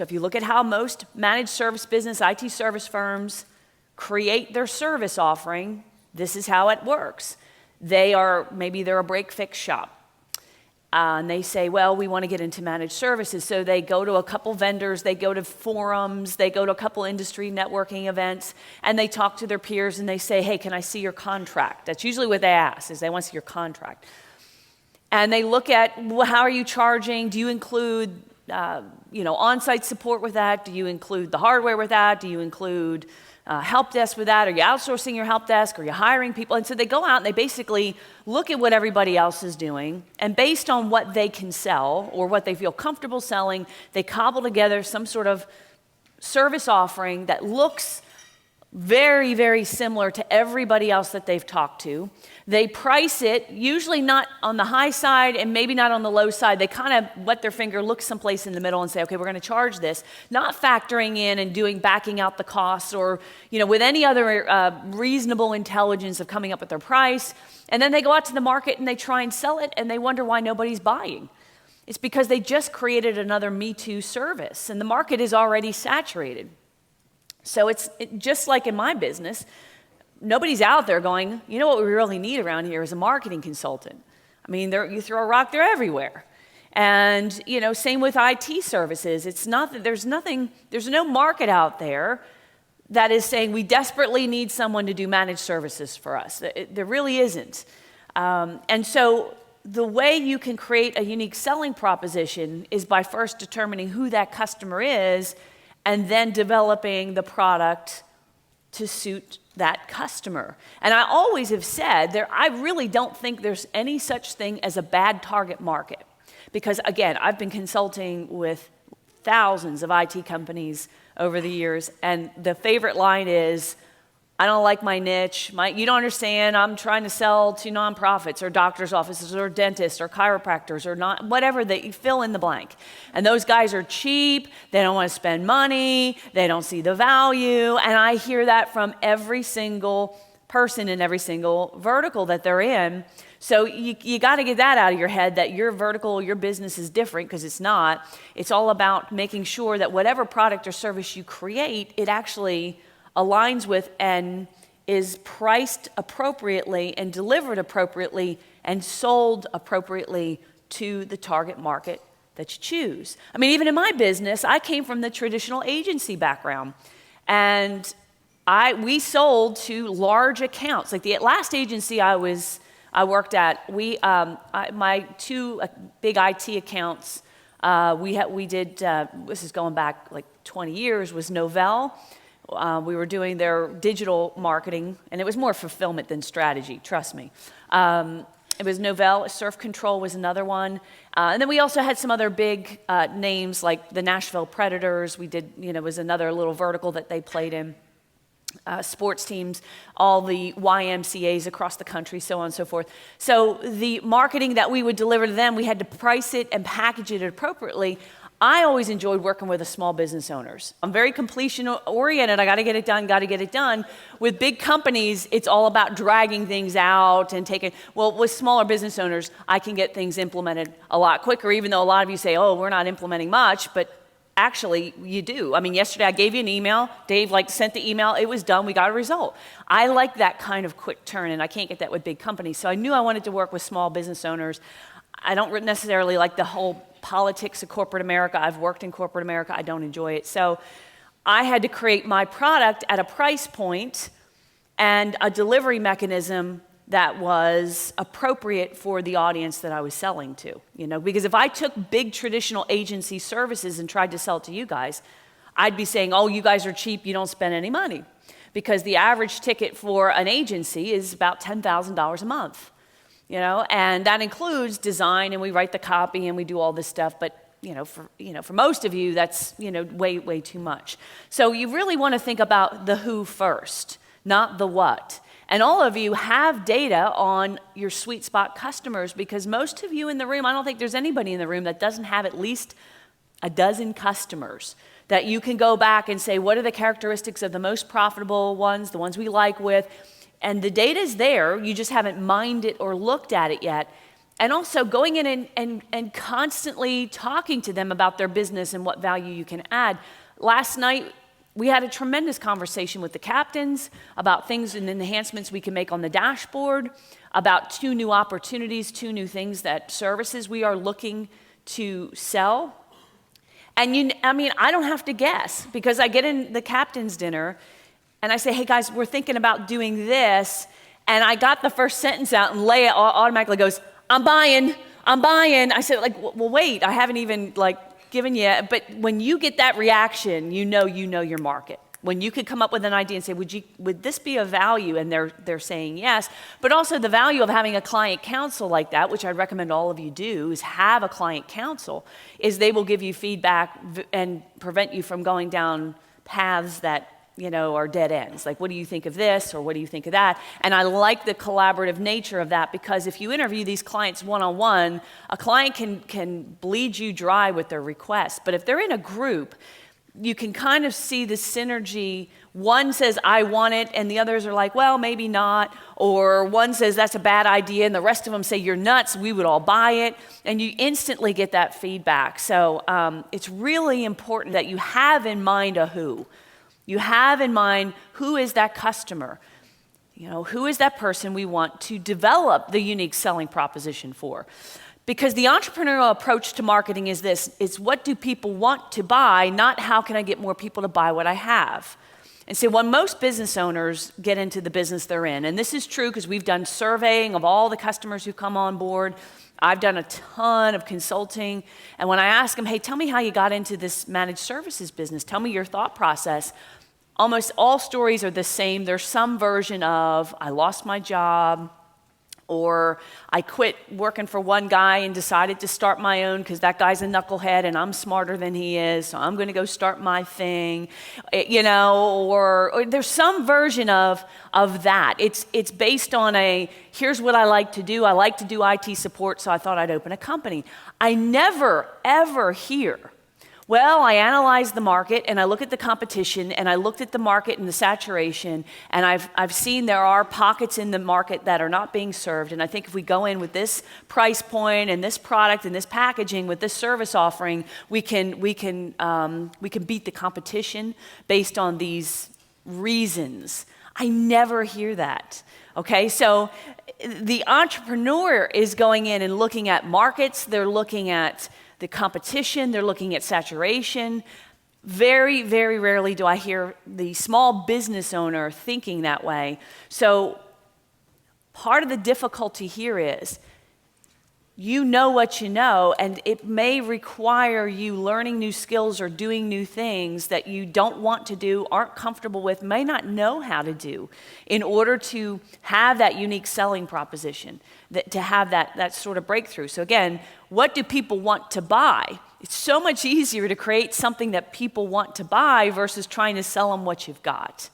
So if you look at how most managed service business, IT service firms create their service offering, this is how it works. Maybe they're a break-fix shop. And they say, well, we want to get into managed services. So they go to a couple vendors, they go to forums, they go to a couple industry networking events, and they talk to their peers and they say, hey, can I see your contract? That's usually what they ask, is they want to see your contract. And they look at, well, how are you charging? Do you include on-site support with that? Do you include the hardware with that? Do you include help desk with that? Are you outsourcing your help desk? Are you hiring people? And so they go out and they basically look at what everybody else is doing, and based on what they can sell or what they feel comfortable selling, they cobble together some sort of service offering that looks very, very similar to everybody else that they've talked to. They price it, usually not on the high side and maybe not on the low side. They kind of wet their finger, look someplace in the middle and say, okay, we're going to charge this, not factoring in and backing out the costs or, with any other reasonable intelligence of coming up with their price. And then they go out to the market and they try and sell it and they wonder why nobody's buying. It's because they just created another Me Too service and the market is already saturated. So it's just like in my business, nobody's out there going, you know what we really need around here is a marketing consultant. I mean, you throw a rock, they're everywhere. And, same with IT services. It's not that there's no market out there that is saying we desperately need someone to do managed services for us. There really isn't. And so the way you can create a unique selling proposition is by first determining who that customer is and then developing the product to suit that customer. And I always have said I really don't think there's any such thing as a bad target market. Because again, I've been consulting with thousands of IT companies over the years, and the favorite line is, I don't like my niche. You don't understand. I'm trying to sell to nonprofits or doctors' offices or dentists or chiropractors or not, whatever that you fill in the blank. And those guys are cheap. They don't want to spend money. They don't see the value. And I hear that from every single person in every single vertical that they're in. So you got to get that out of your head that your vertical, your business is different, because it's not. It's all about making sure that whatever product or service you create, it actually aligns with and is priced appropriately and delivered appropriately and sold appropriately to the target market that you choose. I mean, even in my business, I came from the traditional agency background, and we sold to large accounts. Like the last agency I worked at, my two big IT accounts, we did, this is going back like 20 years, was Novell. We were doing their digital marketing, and it was more fulfillment than strategy, trust me. It was Novell. Surf Control was another one. And then we also had some other big names like the Nashville Predators. We did, was another little vertical that they played in. Sports teams, all the YMCAs across the country, so on and so forth. So the marketing that we would deliver to them, we had to price it and package it appropriately. I always enjoyed working with the small business owners. I'm very completion-oriented. I got to get it done. With big companies, it's all about dragging things out and with smaller business owners, I can get things implemented a lot quicker, even though a lot of you say, oh, we're not implementing much, but actually, you do. I mean, yesterday I gave you an email. Dave sent the email. It was done. We got a result. I like that kind of quick turn, and I can't get that with big companies. So I knew I wanted to work with small business owners. I don't necessarily like the whole politics of corporate America. I've worked in corporate America. I don't enjoy it. So I had to create my product at a price point and a delivery mechanism that was appropriate for the audience that I was selling to. Because if I took big traditional agency services and tried to sell it to you guys, I'd be saying, oh, you guys are cheap, you don't spend any money. Because the average ticket for an agency is about $10,000 a month. And that includes design, and we write the copy, and we do all this stuff. But for most of you, that's way too much. So you really want to think about the who first, not the what. And all of you have data on your sweet spot customers, because most of you in the room, I don't think there's anybody in the room that doesn't have at least a dozen customers that you can go back and say, what are the characteristics of the most profitable ones, the ones we like with. And the data's there, you just haven't mined it or looked at it yet. And also going in and constantly talking to them about their business and what value you can add. Last night, we had a tremendous conversation with the captains about things and enhancements we can make on the dashboard, about 2 new opportunities, 2 new things services we are looking to sell. And I don't have to guess, because I get in the captain's dinner and I say, hey guys, we're thinking about doing this. And I got the first sentence out and Leia automatically goes, I'm buying. I said, well, wait, I haven't even given you, but when you get that reaction, you know your market. When you could come up with an idea and say, would this be of value? And they're saying yes. But also the value of having a client counsel like that, which I'd recommend all of you do, is have a client counsel, is they will give you feedback and prevent you from going down paths that are dead ends. Like, what do you think of this, or what do you think of that? And I like the collaborative nature of that, because if you interview these clients one-on-one, a client can bleed you dry with their requests. But if they're in a group, you can kind of see the synergy. One says, I want it, and the others are like, well, maybe not. Or one says, that's a bad idea, and the rest of them say, you're nuts, we would all buy it. And you instantly get that feedback. So it's really important that you have in mind a who. You have in mind, who is that customer? Who is that person we want to develop the unique selling proposition for? Because the entrepreneurial approach to marketing is this: it's what do people want to buy, not how can I get more people to buy what I have. And so when most business owners get into the business they're in, and this is true because we've done surveying of all the customers who come on board, I've done a ton of consulting, and when I ask them, hey, tell me how you got into this managed services business, tell me your thought process, almost all stories are the same. There's some version of, I lost my job, or I quit working for one guy and decided to start my own because that guy's a knucklehead and I'm smarter than he is, so I'm going to go start my thing, or there's some version of that. It's based on here's what I like to do. I like to do IT support, so I thought I'd open a company. I never, ever hear, well, I analyzed the market and I look at the competition and I looked at the market and the saturation, and I've seen there are pockets in the market that are not being served, and I think if we go in with this price point and this product and this packaging with this service offering, we can beat the competition based on these reasons. I never hear that. Okay, so the entrepreneur is going in and looking at markets, they're looking at the competition, they're looking at saturation. Very, very rarely do I hear the small business owner thinking that way. So part of the difficulty here is you know what you know, and it may require you learning new skills or doing new things that you don't want to do, aren't comfortable with, may not know how to do in order to have that unique selling proposition, to have that sort of breakthrough. So again, what do people want to buy? It's so much easier to create something that people want to buy versus trying to sell them what you've got.